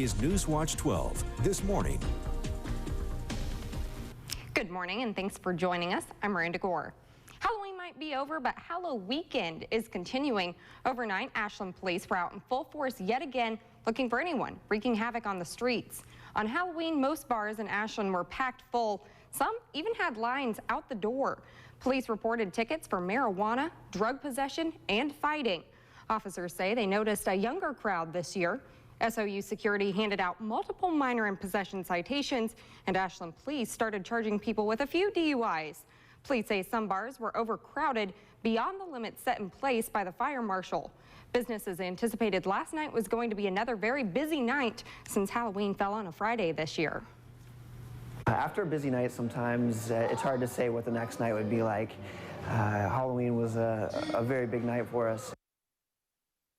is Newswatch 12 this morning. Good morning and thanks for joining us. I'm Miranda Gore. Halloween might be over, but Halloween weekend is continuing. Overnight, Ashland police were out in full force yet again looking for anyone wreaking havoc on the streets. On Halloween, most bars in Ashland were packed full. Some even had lines out the door. Police reported tickets for marijuana, drug possession, and fighting. Officers say they noticed a younger crowd this year. SOU security handed out multiple minor in possession citations, and Ashland police started charging people with a few DUIs. Police say some bars were overcrowded beyond the limit set in place by the fire marshal. Businesses anticipated last night was going to be another very busy night since Halloween fell on a Friday this year. After a busy night, sometimes it's hard to say what the next night would be like. Halloween was a very big night for us.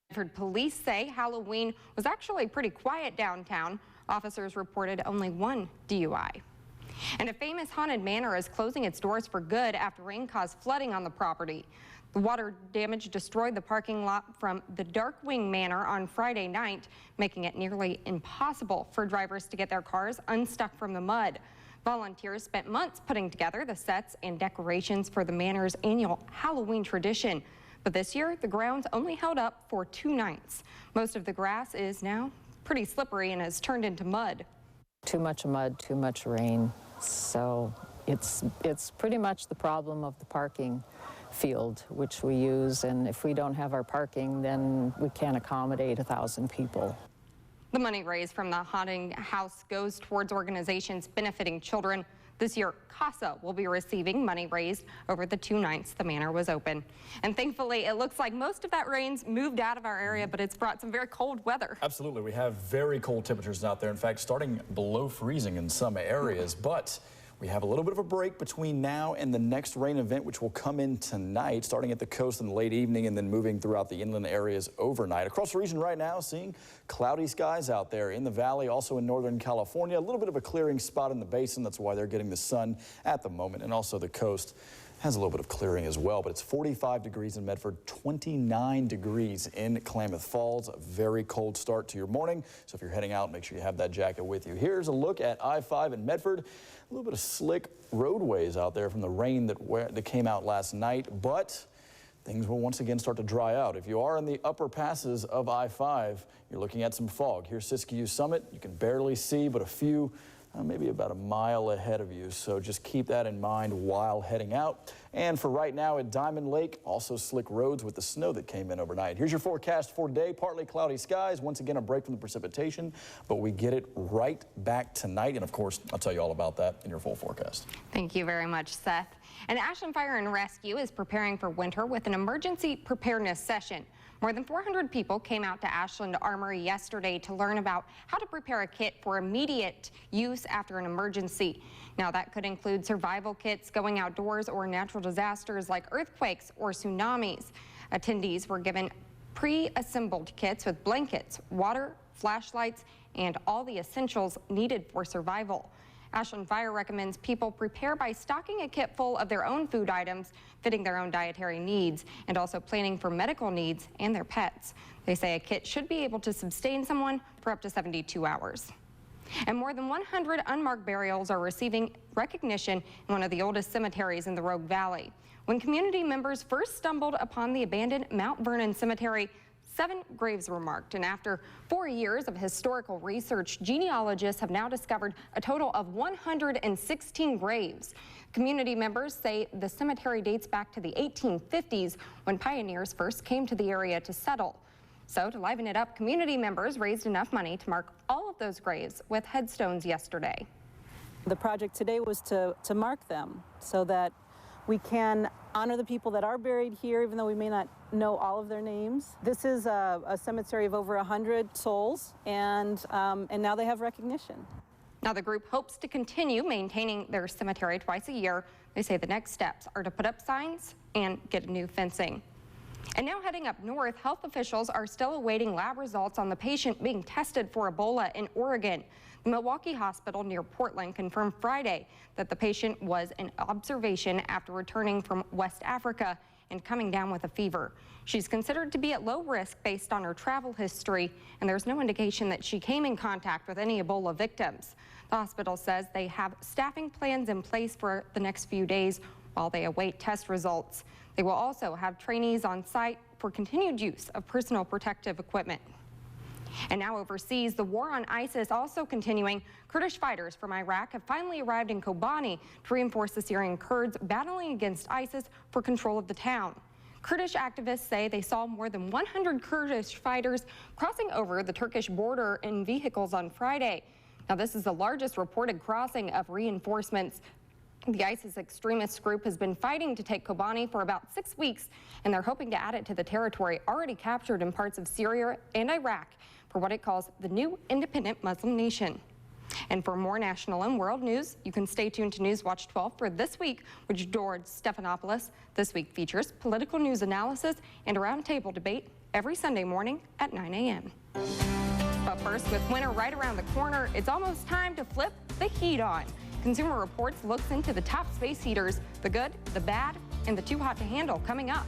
Medford police say Halloween was actually pretty quiet downtown. Officers reported only one DUI. And a famous haunted manor is closing its doors for good after rain caused flooding on the property. The water damage destroyed the parking lot from the Darkwing Manor on Friday night, making it nearly impossible for drivers to get their cars unstuck from the mud. Volunteers spent months putting together the sets and decorations for the manor's annual Halloween tradition. But this year, the grounds only held up for 2 nights. Most of the grass is now pretty slippery and has turned into mud. Too much mud, too much rain. So it's pretty much the problem of the parking field, which we use. And if we don't have our parking, then we can't accommodate 1,000 people. The money raised from the haunting house goes towards organizations benefiting children. This year, CASA will be receiving money raised over the 2 nights the manor was open. And thankfully, it looks like most of that rain's moved out of our area, but it's brought some very cold weather. Absolutely. We have very cold temperatures out there. In fact, starting below freezing in some areas. But we have a little bit of a break between now and the next rain event, which will come in tonight, starting at the coast in the late evening and then moving throughout the inland areas overnight. Across the region right now, seeing cloudy skies out there in the valley, also in Northern California. A little bit of a clearing spot in the basin. That's why they're getting the sun at the moment. And also the coast has a little bit of clearing as well, but it's 45 degrees in Medford, 29 degrees in Klamath Falls. A very cold start to your morning. So if you're heading out, make sure you have that jacket with you. Here's a look at I-5 in Medford. A little bit of slick roadways out there from the rain that came out last night, but things will once again start to dry out. If you are in the upper passes of I-5, you're looking at some fog. Here's Siskiyou Summit. You can barely see, but a few, maybe about a mile ahead of you. So just keep that in mind while heading out. And for right now at Diamond Lake, also slick roads with the snow that came in overnight. Here's your forecast for today. Partly cloudy skies. Once again, a break from the precipitation, but we get it right back tonight. And of course, I'll tell you all about that in your full forecast. Thank you very much, Seth. And Ashland Fire and Rescue is preparing for winter with an emergency preparedness session. More than 400 people came out to Ashland Armory yesterday to learn about how to prepare a kit for immediate use after an emergency. Now, that could include survival kits, going outdoors, or natural disasters like earthquakes or tsunamis. Attendees were given pre-assembled kits with blankets, water, flashlights, and all the essentials needed for survival. Ashland Fire recommends people prepare by stocking a kit full of their own food items, fitting their own dietary needs, and also planning for medical needs and their pets. They say a kit should be able to sustain someone for up to 72 hours. And more than 100 unmarked burials are receiving recognition in one of the oldest cemeteries in the Rogue Valley. When community members first stumbled upon the abandoned Mount Vernon Cemetery, 7 graves were marked, and after 4 years of historical research, genealogists have now discovered a total of 116 graves. Community members say the cemetery dates back to the 1850s when pioneers first came to the area to settle. So to liven it up, community members raised enough money to mark all of those graves with headstones yesterday. The project today was to mark them so that we can honor the people that are buried here, even though we may not know all of their names. This is a cemetery of over 100 souls, and now they have recognition. Now the group hopes to continue maintaining their cemetery twice a year. They say the next steps are to put up signs and get new fencing. And now heading up north, health officials are still awaiting lab results on the patient being tested for Ebola in Oregon. The Milwaukee Hospital near Portland confirmed Friday that the patient was in observation after returning from West Africa and coming down with a fever. She's considered to be at low risk based on her travel history, and there's no indication that she came in contact with any Ebola victims. The hospital says they have staffing plans in place for the next few days while they await test results. They will also have trainees on site for continued use of personal protective equipment. And now overseas, the war on ISIS also continuing. Kurdish fighters from Iraq have finally arrived in Kobani to reinforce the Syrian Kurds battling against ISIS for control of the town. Kurdish activists say they saw more than 100 Kurdish fighters crossing over the Turkish border in vehicles on Friday. Now, this is the largest reported crossing of reinforcements. The ISIS extremist group has been fighting to take Kobani for about 6 weeks, and they're hoping to add it to the territory already captured in parts of Syria and Iraq for what it calls the new independent Muslim nation. And for more national and world news, you can stay tuned to Newswatch 12 for This Week with George Stephanopoulos. This week features political news analysis and a roundtable debate every Sunday morning at 9 a.m. But first, with winter right around the corner, it's almost time to flip the heat on. Consumer Reports looks into the top space heaters, the good, the bad, and the too hot to handle coming up.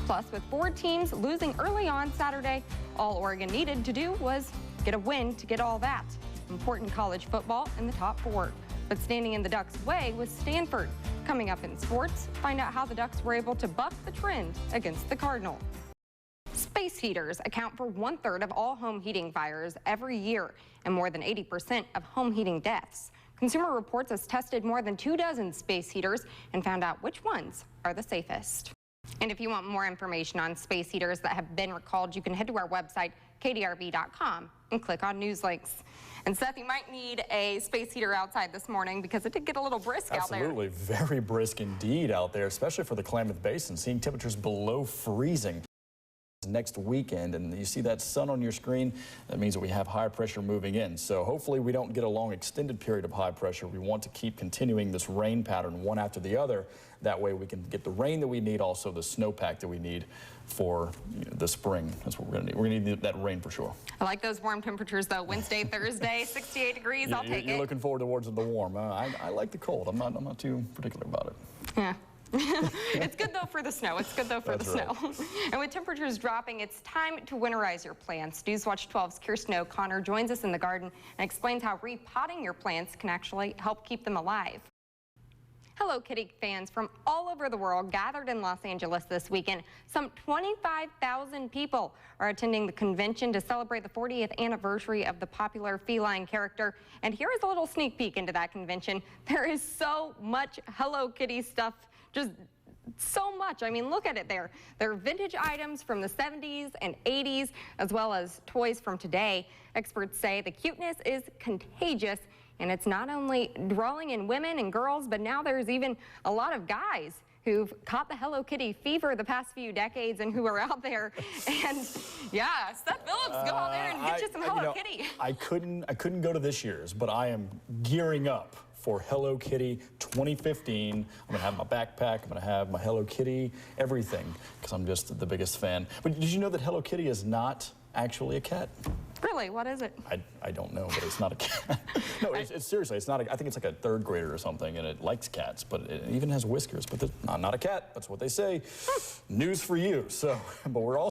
Plus, with 4 teams losing early on Saturday, all Oregon needed to do was get a win to get all that. Important college football in the top 4. But standing in the Ducks' way was Stanford. Coming up in sports, find out how the Ducks were able to buck the trend against the Cardinals. Space heaters account for 1/3 of all home heating fires every year and more than 80% of home heating deaths. Consumer Reports has tested more than 24 space heaters and found out which ones are the safest. And if you want more information on space heaters that have been recalled, you can head to our website, kdrv.com, and click on news links. And Seth, you might need a space heater outside this morning because it did get a little brisk out there. Absolutely, very brisk indeed out there, especially for the Klamath Basin, seeing temperatures below freezing next weekend, and you see that sun on your screen. That means that we have high pressure moving in, so hopefully we don't get a long extended period of high pressure. We want to keep continuing this rain pattern one after the other. That way we can get the rain that we need, also the snowpack that we need for the spring. That's what we're going to need. We're going to need that rain for sure. I like those warm temperatures though. Wednesday, Thursday, 68 degrees. I'll take it. You're looking forward towards the warm. I like the cold. I'm not too particular about it. Yeah. It's good though for the snow. It's good though for the snow. And with temperatures dropping, it's time to winterize your plants. Newswatch 12's Kirsten O'Connor joins us in the garden and explains how repotting your plants can actually help keep them alive. Hello Kitty fans from all over the world gathered in Los Angeles this weekend. Some 25,000 people are attending the convention to celebrate the 40th anniversary of the popular feline character. And here is a little sneak peek into that convention. There is so much Hello Kitty stuff, just so much. I mean, look at it there. There are vintage items from the 70s and 80s, as well as toys from today. Experts say the cuteness is contagious, and it's not only drawing in women and girls, but now there's even a lot of guys who've caught the Hello Kitty fever the past few decades and who are out there. And yeah, Seth Phillips, go out there and get you some Hello Kitty. I couldn't go to this year's, but I am gearing up for Hello Kitty 2015. I'm gonna have my backpack, I'm gonna have my Hello Kitty, everything, because I'm just the biggest fan. But did you know that Hello Kitty is not actually a cat? Really? What is it? I don't know, but it's not a cat. No, it's seriously, it's not I think it's like a 3rd grader or something, and it likes cats, but it even has whiskers, but not a cat. That's what they say. News for you. So, but we're all